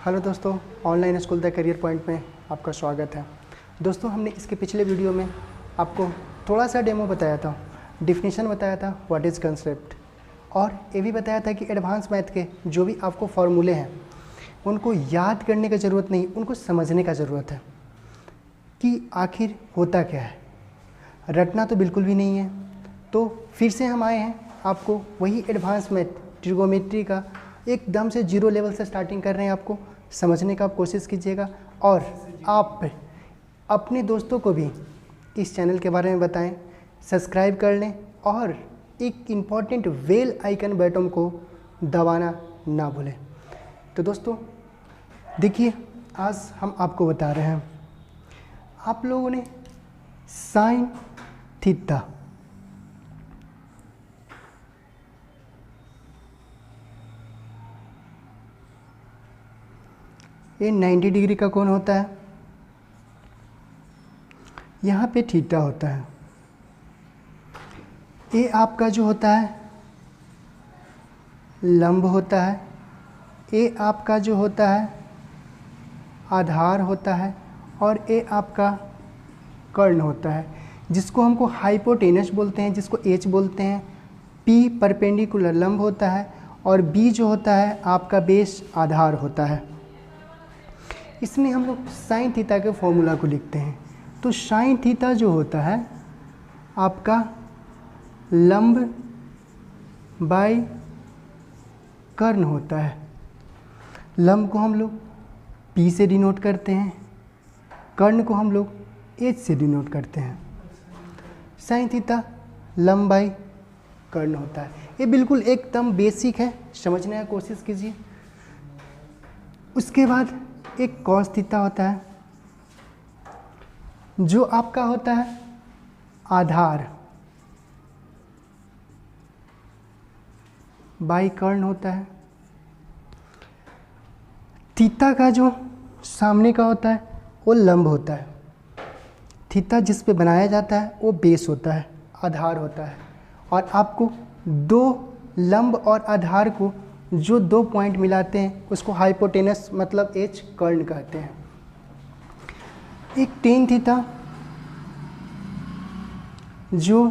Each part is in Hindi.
हेलो दोस्तों, online school the career point में आपका स्वागत है। दोस्तों, हमने इसके पिछले वीडियो में आपको थोड़ा सा डेमो बताया था, डिफिनीशन बताया था व्हाट इज़ कंसेप्ट, और ये भी बताया था कि एडवांस मैथ के जो भी आपको फार्मूले हैं उनको याद करने की ज़रूरत नहीं, उनको समझने का ज़रूरत है कि आखिर होता क्या है। रटना तो बिल्कुल भी नहीं है। तो फिर से हम आए हैं आपको वही एडवांस मैथ ट्रिगोमेट्री का एकदम से जीरो लेवल से स्टार्टिंग कर रहे हैं। आपको समझने का आप कोशिश कीजिएगा और आप अपने दोस्तों को भी इस चैनल के बारे में बताएं, सब्सक्राइब कर लें और एक इम्पॉर्टेंट बेल आइकन बटन को दबाना ना भूलें। तो दोस्तों देखिए, आज हम आपको बता रहे हैं, आप लोगों ने साइन थीटा ये 90 डिग्री का कोण होता है, यहाँ पे थीटा होता है। ये आपका जो होता है लंब होता है, ये आपका जो होता है आधार होता है, और ये आपका कर्ण होता है, जिसको हमको हाइपोटेनस बोलते हैं, जिसको एच बोलते हैं। पी परपेंडिकुलर लंब होता है और बी जो होता है आपका बेस आधार होता है। इसमें हम लोग साइन थीटा के फॉर्मूला को लिखते हैं। तो साइन थीटा जो होता है आपका लंब बाय कर्ण होता है। लंब को हम लोग P से डिनोट करते हैं, कर्ण को हम लोग H से डिनोट करते हैं। साइन थीटा लंब बाय कर्ण होता है। ये बिल्कुल एकदम बेसिक है, समझने की कोशिश कीजिए। उसके बाद एक कॉस थीटा होता है, जो आपका होता है आधार बाई कर्ण होता है। थीटा का जो सामने का होता है वो लंब होता है। थीटा जिस पे बनाया जाता है वो बेस होता है, आधार होता है। और आपको दो लंब और आधार को जो दो पॉइंट मिलाते हैं उसको हाइपोटेनस मतलब एच कर्ण कहते हैं। एक टेन थीटा जो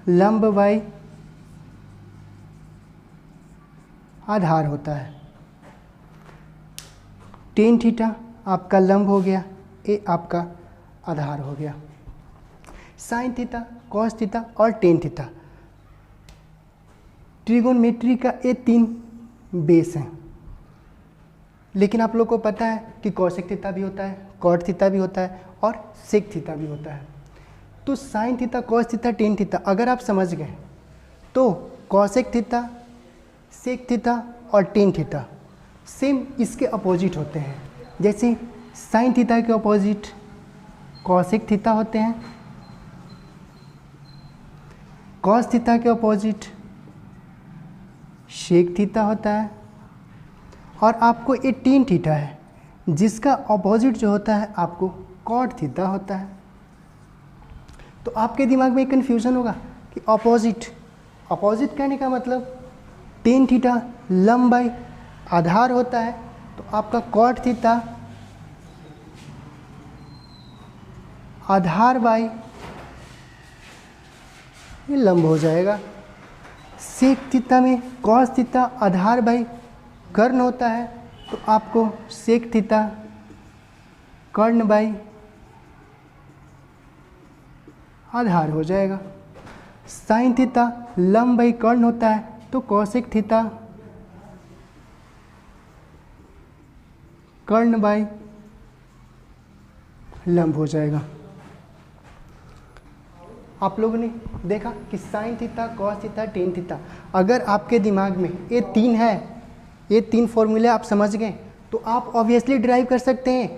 लंब बाई आधार होता है। टेन थीटा आपका लंब हो गया, ये आपका आधार हो गया। साइन थीटा, कॉस थीटा और टेन थीटा ट्रिगोनोमेट्री का ये तीन बेस हैं। लेकिन आप लोग को पता है कि कॉसेक थीटा भी होता है, कॉट थीटा भी होता है और सेक थीटा भी होता है। तो sine theta, cos theta, tan theta अगर आप समझ गए तो कॉसेक थीटा, सेक थीटा और टेन थीटा सेम इसके अपोजिट होते हैं। जैसे साइन थीटा के अपोजिट कॉसेक थीटा होते हैं, कॉस थीटा के अपोजिट सेक थीटा होता है, और आपको ये टेन थीटा है जिसका अपोजिट जो होता है आपको कॉट थीटा होता है। तो आपके दिमाग में एक कन्फ्यूज़न होगा कि अपोजिट कहने का मतलब टेन थीटा लंब बाई आधार होता है, तो आपका कॉट थीटा आधार बाई ये लंब हो जाएगा। सेक थीटा में कॉस थीटा आधार बाई कर्ण होता है, तो आपको सेक थीटा कर्ण बाई आधार हो जाएगा। साइन थीटा लंब बाई कर्ण होता है, तो कॉसेक थीटा कर्ण बाई लंब हो जाएगा। आप लोगों ने देखा कि sine theta, cos theta, tan theta अगर आपके दिमाग में ये तीन है, ये तीन फॉर्मूले आप समझ गए, तो आप ऑब्वियसली ड्राइव कर सकते हैं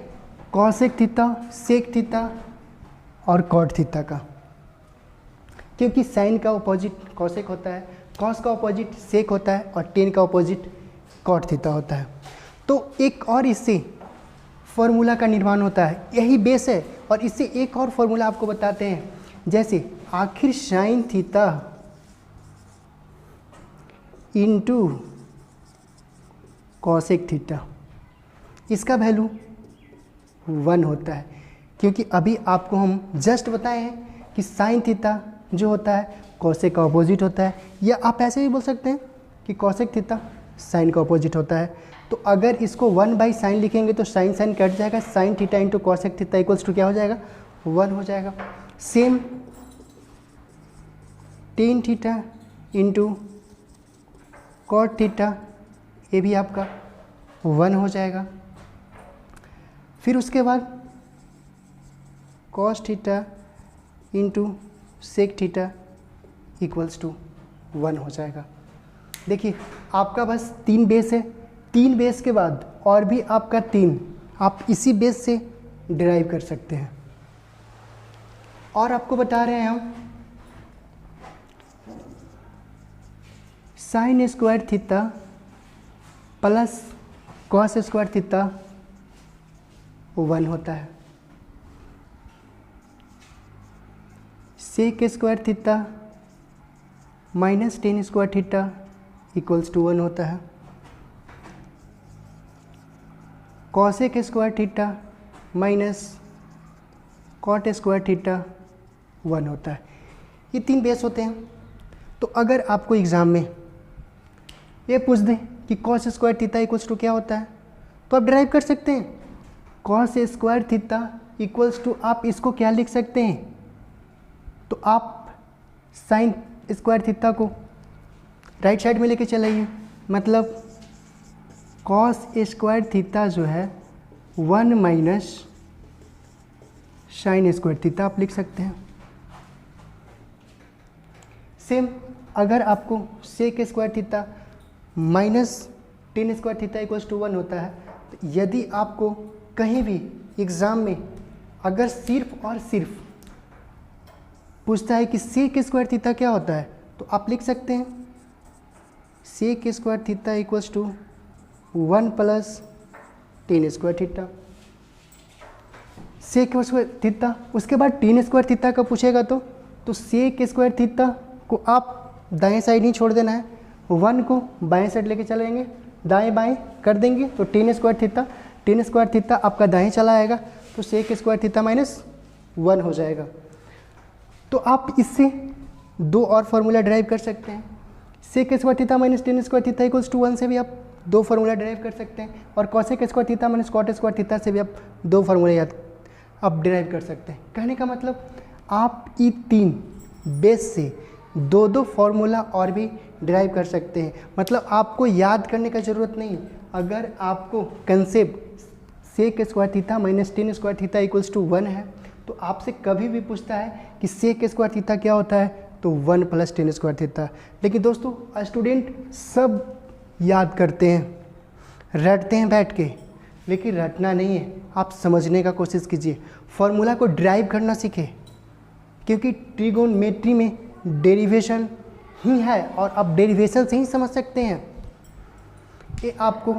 कॉसेक थीटा, सेक थीटा और कॉट थीटा का। क्योंकि साइन का अपोजिट कॉसेक होता है, कॉस का अपोजिट सेक होता है और टेन का अपोजिट कॉट थीटा होता है। तो एक और इससे फॉर्मूला का निर्माण होता है, यही बेस है। और इससे एक और फॉर्मूला आपको बताते हैं, जैसे आखिर sign theta into cosec theta, इसका वैल्यू 1 होता है, क्योंकि अभी आपको हम जस्ट बताए हैं कि साइन थीटा जो होता है कॉसेक का अपोजिट होता है, या आप ऐसे भी बोल सकते हैं कि कॉसेक थीटा साइन का अपोजिट होता है। तो अगर इसको 1/sin लिखेंगे तो साइन साइन कट जाएगा, sine theta into cosec theta equals to क्या हो जाएगा, 1 हो जाएगा। Same tan theta into cot theta, ये भी आपका 1 हो जाएगा। फिर उसके बाद cos theta into sec theta equals to 1 हो जाएगा। देखिए आपका बस 3 बेस है, 3 बेस के बाद और भी आपका 3 आप इसी बेस से डिराइव कर सकते हैं। और आपको बता रहे हैं हम sine square theta plus cos square theta 1 होता है, sec square theta minus tan square theta equals to 1 होता है, cosec square theta minus cot square theta 1 होता है। ये 3 बेस होते हैं। तो अगर आपको एग्ज़ाम में ये पूछ दें कि cos square theta equals to क्या होता है, तो आप ड्राइव कर सकते हैं। Cos square theta equals to, आप इसको क्या लिख सकते हैं, तो आप साइन स्क्वायर थीटा को राइट साइड में लेके चलाइए, मतलब कॉस स्क्वायर थीटा जो है 1 माइनस साइन स्क्वायर थीटा आप लिख सकते हैं। सेम अगर आपको sec square theta minus tan square theta equals to 1 होता है, तो यदि आपको कहीं भी एग्ज़ाम में अगर सिर्फ और सिर्फ पूछता है कि सेक स्क्वायर थीटा क्या होता है, तो आप लिख सकते हैं sec square theta equals to 1 plus tan square theta, sec square theta. उसके बाद टेन स्क्वायर थीटा का पूछेगा तो सेक स्क्वायर थीटा को आप दाएं साइड नहीं छोड़ देना है, 1 को बाएं साइड लेके चलेंगे, दाएं बाएं कर देंगे तो टेन स्क्वायर थीटा आपका दाएं चला आएगा, तो सेक स्क्वायर थीटा माइनस 1 हो जाएगा। तो आप इससे 2 और फार्मूला ड्राइव कर सकते हैं। Sec square theta minus tan square theta equals to 1 से भी आप 2 फार्मूला ड्राइव कर सकते हैं, और cosec square theta minus cot square theta से भी आप 2 फार्मूला याद आप ड्राइव कर सकते हैं। कहने का मतलब आप ये 3 बेस से 2 फार्मूला और भी ड्राइव कर सकते हैं। मतलब आपको याद करने का ज़रूरत नहीं। अगर आपको concept sec square theta minus tan square theta equals to 1 है, तो आपसे कभी भी पूछता है कि सेक स्क्वायर थीटा क्या होता है, तो 1 प्लस टेन स्क्वायर थीटा। लेकिन दोस्तों स्टूडेंट सब याद करते हैं, रटते हैं बैठ के, लेकिन रटना नहीं है, आप समझने का कोशिश कीजिए, फॉर्मूला को ड्राइव करना सीखें, क्योंकि ट्रिगोनोमेट्री में डेरिवेशन ही है और आप डेरिवेशन से ही समझ सकते हैं। ये आपको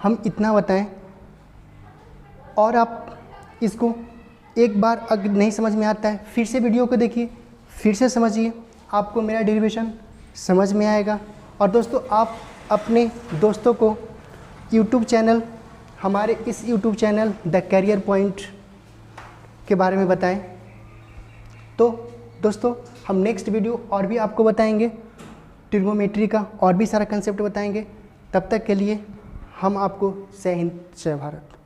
हम इतना बताएं, और आप इसको एक बार अगर नहीं समझ में आता है फिर से वीडियो को देखिए, फिर से समझिए, आपको मेरा डेरिवेशन समझ में आएगा। और दोस्तों आप अपने दोस्तों को यूट्यूब चैनल, हमारे इस YouTube channel the career point के बारे में बताएं। तो दोस्तों हम नेक्स्ट वीडियो और भी आपको बताएंगे, ट्रिगोनोमेट्री का और भी सारा कंसेप्ट बताएंगे। तब तक के लिए हम आपको जय हिंद जय भारत।